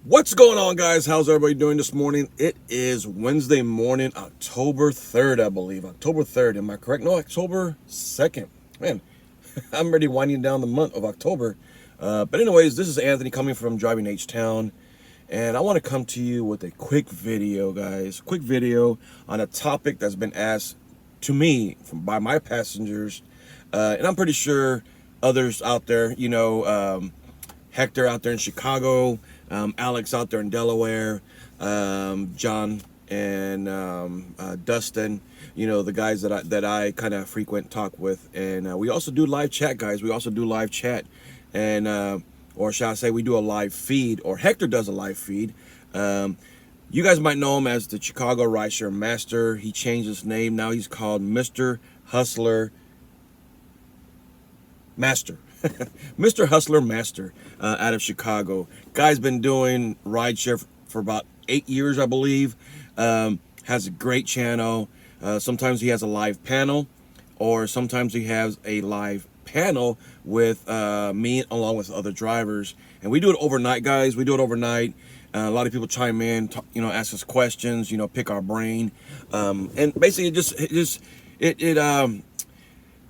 What's going on, guys? How's everybody doing this morning? It is Wednesday morning, October 3rd, I believe. October 3rd, am I correct? No, October 2nd. Man, I'm already winding down the month of October. But anyways, this is Anthony coming from Driving H-Town. And I want to come to you with a quick video, guys. Quick video on a topic that's been asked to me by my passengers. And I'm pretty sure others out there, Hector out there in Chicago, Alex out there in Delaware, John and Dustin, the guys that I kind of frequent talk with. And we also do live chat, guys. We also do live chat. And, or shall I say, we do a live feed, or Hector does a live feed. You guys might know him as the Chicago Rideshare Master. He changed his name. Now he's called Mr. Hustler Master. Mr. Hustler Master out of Chicago. Guy's been doing rideshare for about 8 years, I believe. Has a great channel. Sometimes he has a live panel, or sometimes he has a live panel with me along with other drivers. And we do it overnight, guys. We do it overnight. A lot of people chime in, ask us questions, pick our brain. And basically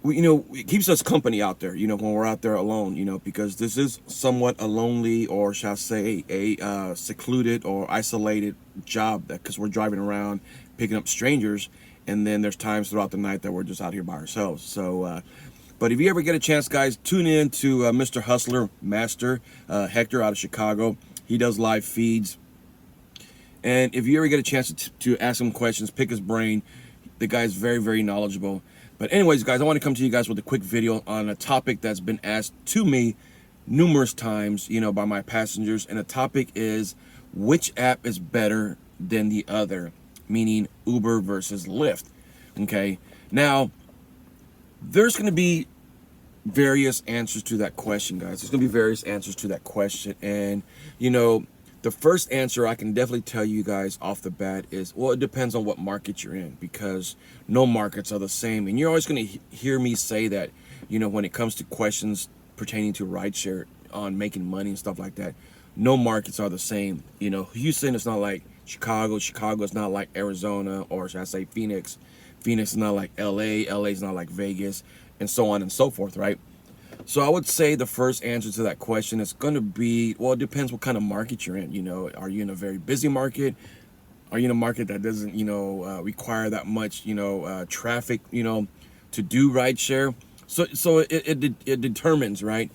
it keeps us company out there, when we're out there alone, because this is somewhat a lonely, or shall I say, a secluded or isolated job, because we're driving around picking up strangers, and then there's times throughout the night that we're just out here by ourselves. So, but if you ever get a chance, guys, tune in to Mr. Hustler Master, Hector out of Chicago. He does live feeds. And if you ever get a chance to ask him questions, pick his brain, the guy's very, very knowledgeable. But anyways, guys, I want to come to you guys with a quick video on a topic that's been asked to me numerous times, by my passengers. And the topic is, which app is better than the other? Meaning Uber versus Lyft. Okay. Now, there's going to be various answers to that question, guys. There's going to be various answers to that question. And, the first answer I can definitely tell you guys off the bat is, well, it depends on what market you're in, because no markets are the same. And you're always going to hear me say that, when it comes to questions pertaining to rideshare on making money and stuff like that, no markets are the same. Houston is not like Chicago. Chicago is not like Arizona, or should I say Phoenix. Phoenix is not like LA. LA is not like Vegas, and so on and so forth, right? So I would say the first answer to that question is going to be, well, it depends what kind of market you're in. Are you in a very busy market? Are you in a market that doesn't, require that much, traffic, to do rideshare? So it determines, right?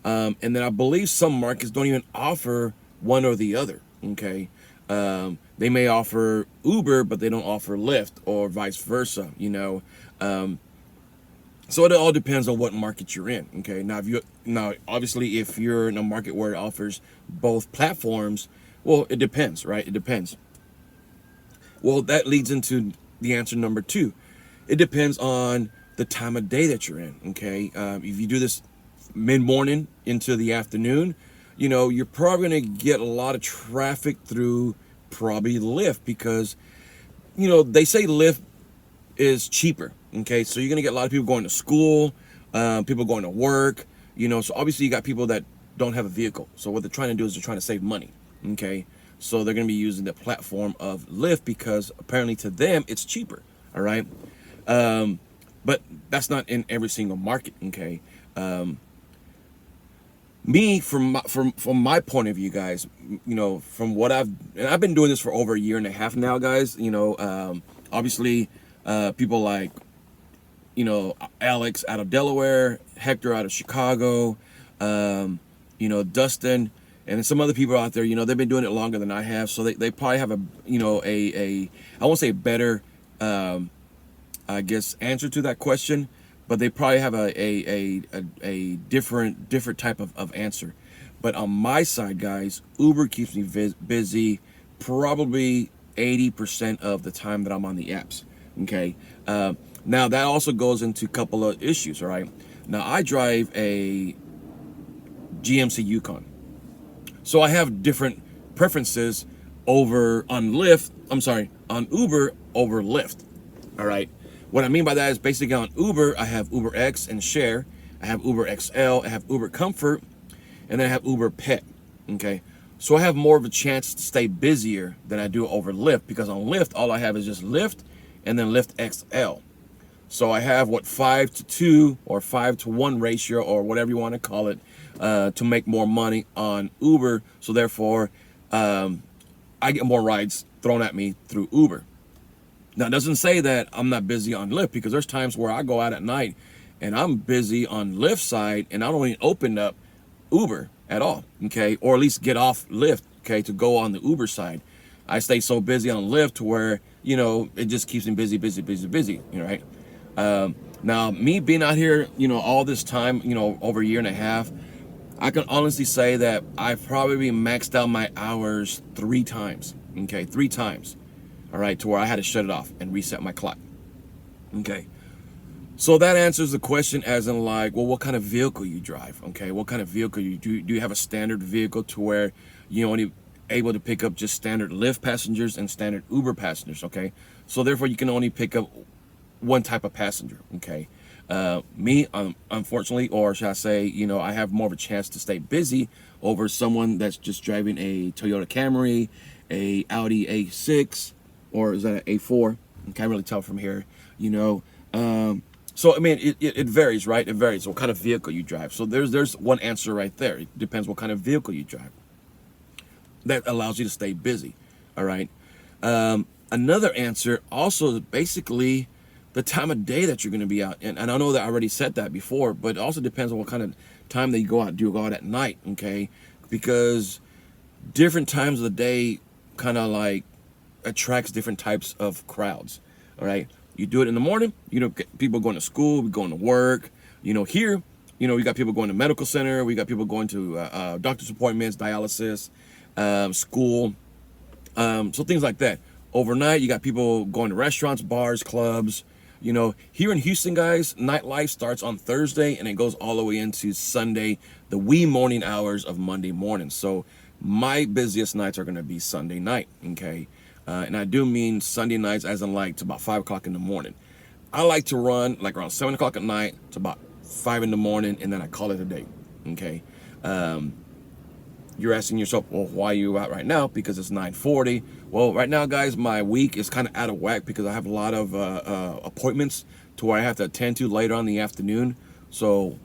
And then I believe some markets don't even offer one or the other, okay? They may offer Uber, but they don't offer Lyft, or vice versa, So it all depends on what market you're in, okay? Now, obviously, if you're in a market where it offers both platforms, well, it depends, right? It depends. Well, that leads into the answer number 2. It depends on the time of day that you're in, okay? If you do this mid-morning into the afternoon, you're probably going to get a lot of traffic through probably Lyft, because, they say Lyft is cheaper. Okay, so you're gonna get a lot of people going to school, people going to work, so obviously you got people that don't have a vehicle. So what they're trying to do is they're trying to save money. Okay, so they're gonna be using the platform of Lyft, because apparently to them it's cheaper. All right, but that's not in every single market. Okay, me from my point of view, guys, from what I've been doing this for over a year and a half now, guys. Obviously, people like, Alex out of Delaware, Hector out of Chicago, Dustin, and some other people out there, they've been doing it longer than I have. So they probably have I won't say a better, I guess, answer to that question, but they probably have a different type of answer. But on my side, guys, Uber keeps me busy probably 80% of the time that I'm on the apps. Okay. Now that also goes into a couple of issues, all right? Now I drive a GMC Yukon, so I have different preferences on Uber over Lyft. All right. What I mean by that is basically on Uber, I have Uber X and Share, I have Uber XL, I have Uber Comfort, and then I have Uber Pet. Okay. So I have more of a chance to stay busier than I do over Lyft, because on Lyft, all I have is just Lyft and then Lyft XL. So I have what, 5-2 or 5-1 ratio or whatever you want to call it, to make more money on Uber. So therefore, I get more rides thrown at me through Uber. Now, it doesn't say that I'm not busy on Lyft, because there's times where I go out at night and I'm busy on Lyft side and I don't even open up Uber at all, okay? Or at least get off Lyft, okay, to go on the Uber side. I stay so busy on Lyft to where, it just keeps me busy, right? Now, me being out here, all this time, over a year and a half, I can honestly say that I've probably maxed out my hours 3 times, okay? 3 times, all right, to where I had to shut it off and reset my clock, okay? So that answers the question as in like, well, what kind of vehicle you drive, okay? What kind of vehicle you do? Do you have a standard vehicle to where you're only able to pick up just standard Lyft passengers and standard Uber passengers, okay? So therefore, you can only pick up one type of passenger, okay? Me, unfortunately, or should I say, I have more of a chance to stay busy over someone that's just driving a Toyota Camry, a Audi A6, or is that an A4? I can't really tell from here, So, I mean, it varies, right? It varies what kind of vehicle you drive. So there's one answer right there. It depends what kind of vehicle you drive. That allows you to stay busy, all right? Another answer also is basically the time of day that you're going to be out. And I know that I already said that before, but it also depends on what kind of time that you go out. Do you go out at night, okay? Because different times of the day kind of like attracts different types of crowds, all right? You do it in the morning, people going to school, going to work. Here, we got people going to medical center. We got people going to doctor's appointments, dialysis, school, so things like that. Overnight, you got people going to restaurants, bars, clubs. Here in Houston, guys, nightlife starts on Thursday and it goes all the way into Sunday, the wee morning hours of Monday morning. So my busiest nights are going to be Sunday night, okay? And I do mean Sunday nights as in like to about 5 o'clock in the morning. I like to run like around 7 o'clock at night to about 5 in the morning, and then I call it a day, okay? You're asking yourself, well, why are you out right now? Because it's 9:40. Well, right now, guys, my week is kind of out of whack because I have a lot of appointments to where I have to attend to later on in the afternoon. So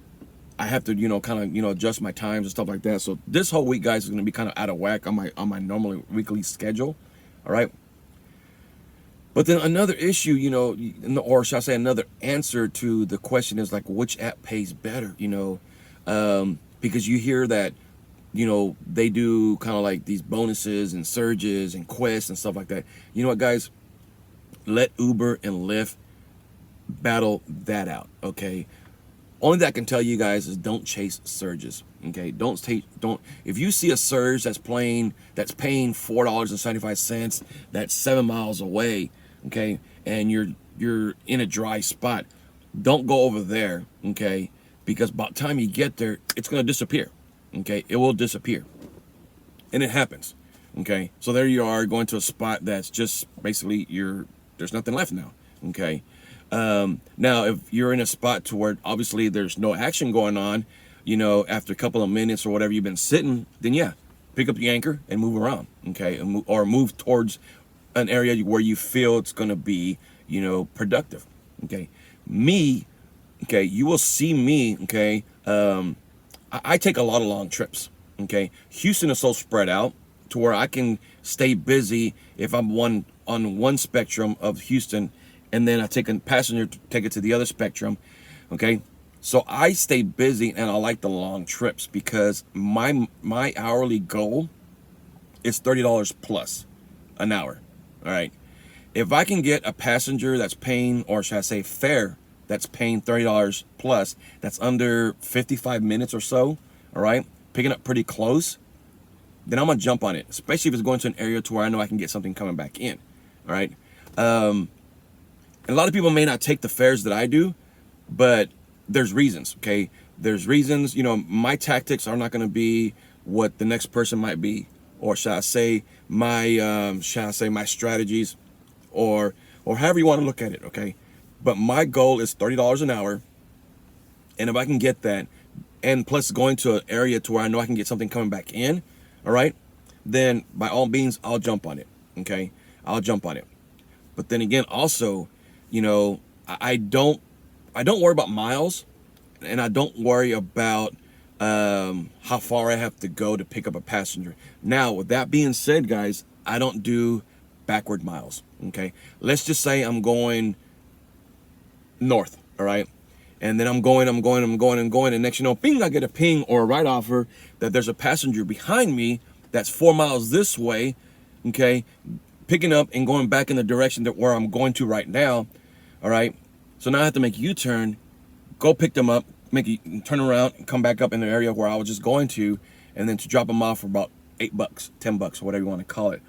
I have to, kind of, adjust my times and stuff like that. So this whole week, guys, is going to be kind of out of whack on my normal weekly schedule. All right. But then another issue, or should I say another answer to the question is like, which app pays better, because you hear that, they do kind of like these bonuses and surges and quests and stuff like that. You know what, guys? Let Uber and Lyft battle that out, okay? Only that I can tell you guys is don't chase surges, okay? Don't. If you see a surge that's paying $4.75, that's 7 miles away, okay, and you're in a dry spot, don't go over there, okay? Because by the time you get there, it's gonna disappear, okay? It will disappear, and it happens, okay? So there you are going to a spot that's just basically there's nothing left now, okay? Now, if you're in a spot to where obviously there's no action going on, after a couple of minutes or whatever you've been sitting, then yeah, pick up the anchor and move around, okay? Or move towards an area where you feel it's going to be, productive, okay? Me, okay, you will see me, okay? I take a lot of long trips, okay? Houston is so spread out to where I can stay busy if I'm on one spectrum of Houston, and then I take a passenger to take it to the other spectrum, okay? So I stay busy and I like the long trips because my hourly goal is $30 plus an hour, all right? If I can get a passenger that's paying, or should I say fare, that's paying $30 plus, that's under 55 minutes or so, all right? Picking up pretty close, then I'm gonna jump on it, especially if it's going to an area to where I know I can get something coming back in, all right? And a lot of people may not take the fares that I do, but there's reasons, okay? There's reasons, my tactics are not going to be what the next person might be, or shall I say my strategies, or however you want to look at it, okay? But my goal is $30 an hour, and if I can get that, and plus going to an area to where I know I can get something coming back in, all right? then by all means, I'll jump on it. Okay, I'll jump on it. But then again, also, you know, I don't worry about miles, and I don't worry about how far I have to go to pick up a passenger. Now, with that being said, guys, I don't do backward miles. Okay, let's just say I'm going north, all right, and then I'm going, and next you know, ping, I get a ping or a ride offer that there's a passenger behind me that's 4 miles this way, okay, picking up and going back in the direction that where I'm going to right now, all right. So now I have to make a U-turn, go pick them up, make a turn around, and come back up in the area where I was just going to, and then to drop them off for about $8, $10, or whatever you want to call it.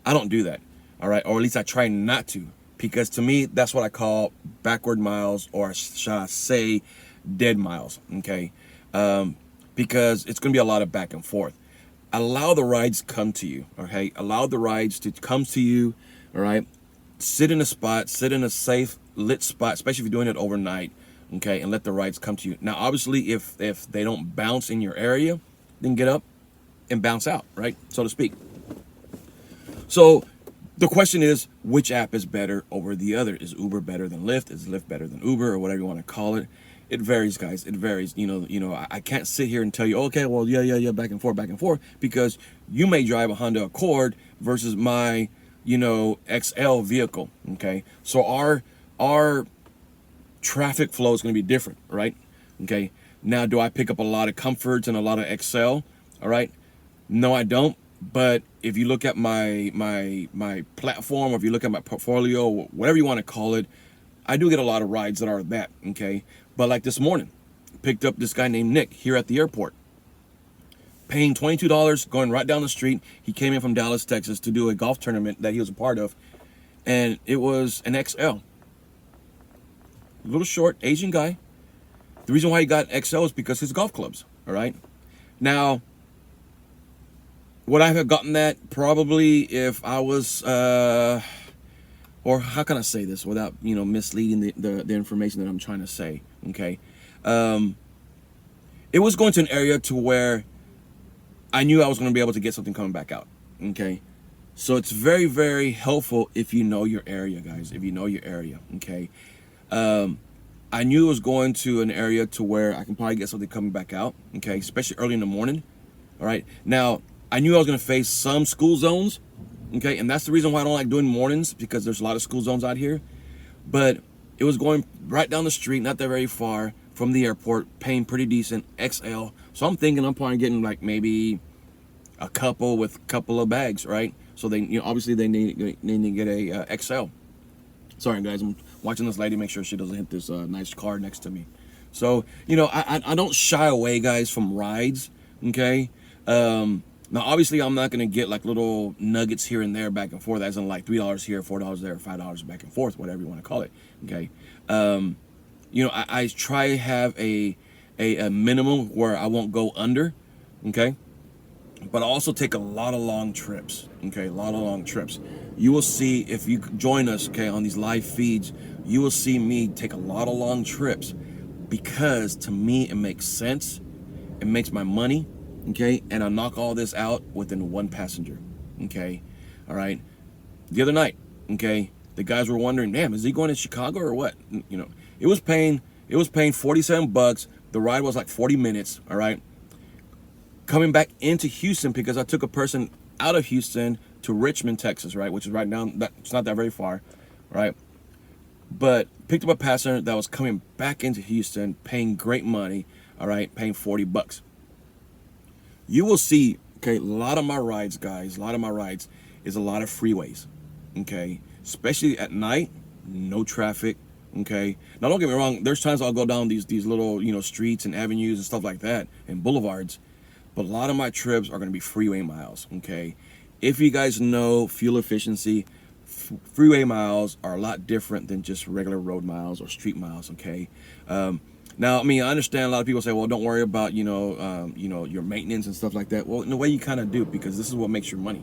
I don't do that, all right, or at least I try not to, because to me that's what I call backward miles, or should I say dead miles, okay? Because it's going to be a lot of back and forth. Allow the rides come to you, okay? Allow the rides to come to you, all right? Sit in a spot, sit in a safe lit spot, especially if you're doing it overnight, okay? And let the rides come to you. Now, obviously, if they don't bounce in your area, then get up and bounce out, right? So to speak. So the question is, which app is better over the other? Is Uber better than Lyft? Is Lyft better than Uber, or whatever you want to call it? It varies, guys. It varies. I can't sit here and tell you, okay, well, yeah, back and forth, because you may drive a Honda Accord versus my, XL vehicle. Okay, so our traffic flow is going to be different, right? Okay. Now, do I pick up a lot of comforts and a lot of XL? All right. No, I don't. But if you look at my platform, or if you look at my portfolio, whatever you want to call it, I do get a lot of rides that are that, okay? But like this morning, picked up this guy named Nick here at the airport, paying $22, going right down the street. He came in from Dallas, Texas to do a golf tournament that he was a part of, and it was an XL. A little short, Asian guy. The reason why he got XL is because his golf clubs, all right? Now, would I have gotten that? Probably if I was, or how can I say this without, misleading the information that I'm trying to say, okay? It was going to an area to where I knew I was going to be able to get something coming back out, okay? So it's very, very helpful if you know your area, guys, if you know your area, okay? I knew it was going to an area to where I can probably get something coming back out, okay? Especially early in the morning, all right? Now, I knew I was going to face some school zones, okay? And that's the reason why I don't like doing mornings, because there's a lot of school zones out here. But it was going right down the street, not that very far from the airport, paying pretty decent, XL. So I'm thinking I'm probably getting like maybe a couple with a couple of bags, right? So they, obviously they need to get a XL. Sorry, guys, I'm watching this lady make sure she doesn't hit this nice car next to me. So, I don't shy away, guys, from rides, okay? Now, obviously, I'm not going to get like little nuggets here and there back and forth, as in like $3 here, $4 there, $5 back and forth, whatever you want to call it, okay? I try to have a minimum where I won't go under, okay? But I also take a lot of long trips, okay? A lot of long trips. You will see, if you join us, okay, on these live feeds, you will see me take a lot of long trips, because to me, it makes sense. It makes my money. Okay, and I knock all this out within one passenger. Okay, all right. The other night, okay, the guys were wondering, damn, is he going to Chicago or what? It was paying $47. The ride was like 40 minutes. All right, coming back into Houston, because I took a person out of Houston to Richmond, Texas, right, which is right down. It's not that very far, right? But picked up a passenger that was coming back into Houston, paying great money. All right, paying $40. You will see, okay, a lot of my rides, guys, a lot of my rides is a lot of freeways, okay? Especially at night, no traffic, okay? Now, don't get me wrong, there's times I'll go down these little, streets and avenues and stuff like that, and boulevards, but a lot of my trips are going to be freeway miles, okay? If you guys know fuel efficiency, freeway miles are a lot different than just regular road miles or street miles, okay? Now, I mean, I understand a lot of people say, well, don't worry about, your maintenance and stuff like that. Well, in a way you kind of do, because this is what makes your money.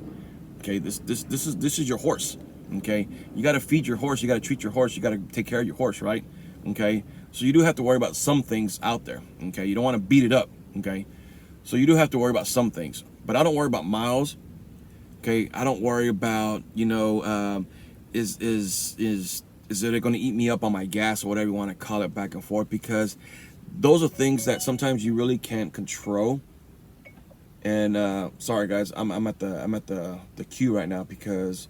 Okay, this is your horse. Okay, you got to feed your horse, you got to treat your horse, you got to take care of your horse, right? Okay, so you do have to worry about some things out there. Okay, you don't want to beat it up. Okay, so you do have to worry about some things, but I don't worry about miles. Okay, I don't worry about, is it going to eat me up on my gas or whatever you want to call it, back and forth, because those are things that sometimes you really can't control. And sorry guys, I'm at the queue right now, because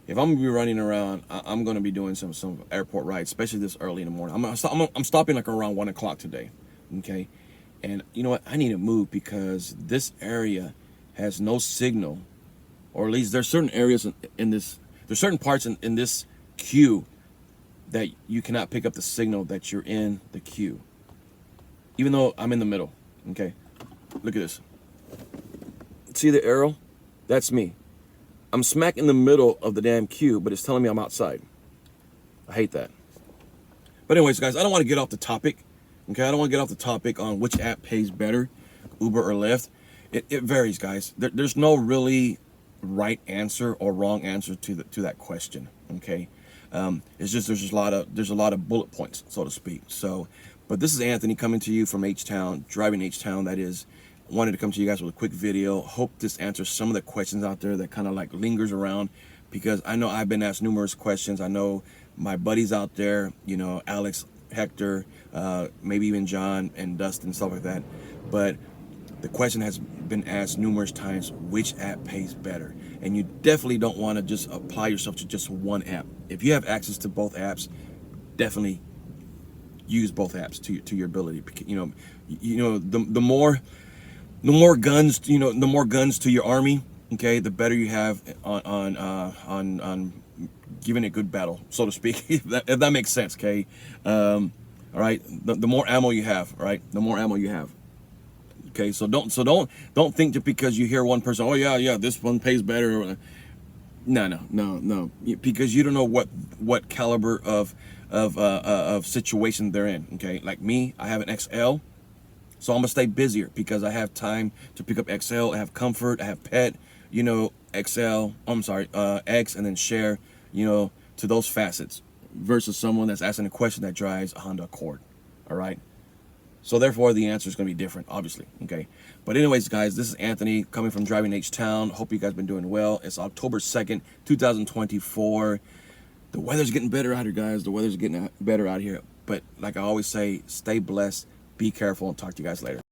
if I'm gonna be running around, I'm gonna be doing some airport rides, especially this early in the morning. I'm stopping like around 1 o'clock today, okay? And you know what? I need to move because this area has no signal, or at least there's certain areas in this. There's certain parts in this queue that you cannot pick up the signal that you're in the queue, even though I'm in the middle. Okay, look at this. See the arrow? That's me. I'm smack in the middle of the damn queue, but it's telling me I'm outside. I hate that. But anyways, guys, I don't want to get off the topic. Okay, I don't want to get off the topic on which app pays better, Uber or Lyft. It varies, guys. There's no really right answer or wrong answer to that question. Okay, it's just there's a lot of bullet points, so to speak. So, but this is Anthony coming to you from H-Town, driving H-Town. That is, wanted to come to you guys with a quick video. Hope this answers some of the questions out there that kind of like lingers around, because I know I've been asked numerous questions. I know my buddies out there, Alex, Hector, maybe even John and Dustin, stuff like that. But the question has been asked numerous times, which app pays better? And you definitely don't want to just apply yourself to just one app. If you have access to both apps, definitely use both apps to your ability. The more guns, the more guns to your army, okay, the better you have on giving it good battle, so to speak. if that makes sense, okay. All right, the more ammo you have, right, the more ammo you have. Okay, so don't think that because you hear one person, oh yeah, this one pays better. No, because you don't know what caliber of situation they're in. Okay, like me, I have an XL, so I'm gonna stay busier because I have time to pick up XL. I have comfort, I have pet, XL. I'm sorry, X, and then share, to those facets, versus someone that's asking a question that drives a Honda Accord. All right. So therefore, the answer is going to be different, obviously, okay? But anyways, guys, this is Anthony coming from Driving H-Town. Hope you guys been doing well. It's October 2nd, 2024. The weather's getting better out here, guys. The weather's getting better out here. But like I always say, stay blessed, be careful, and talk to you guys later.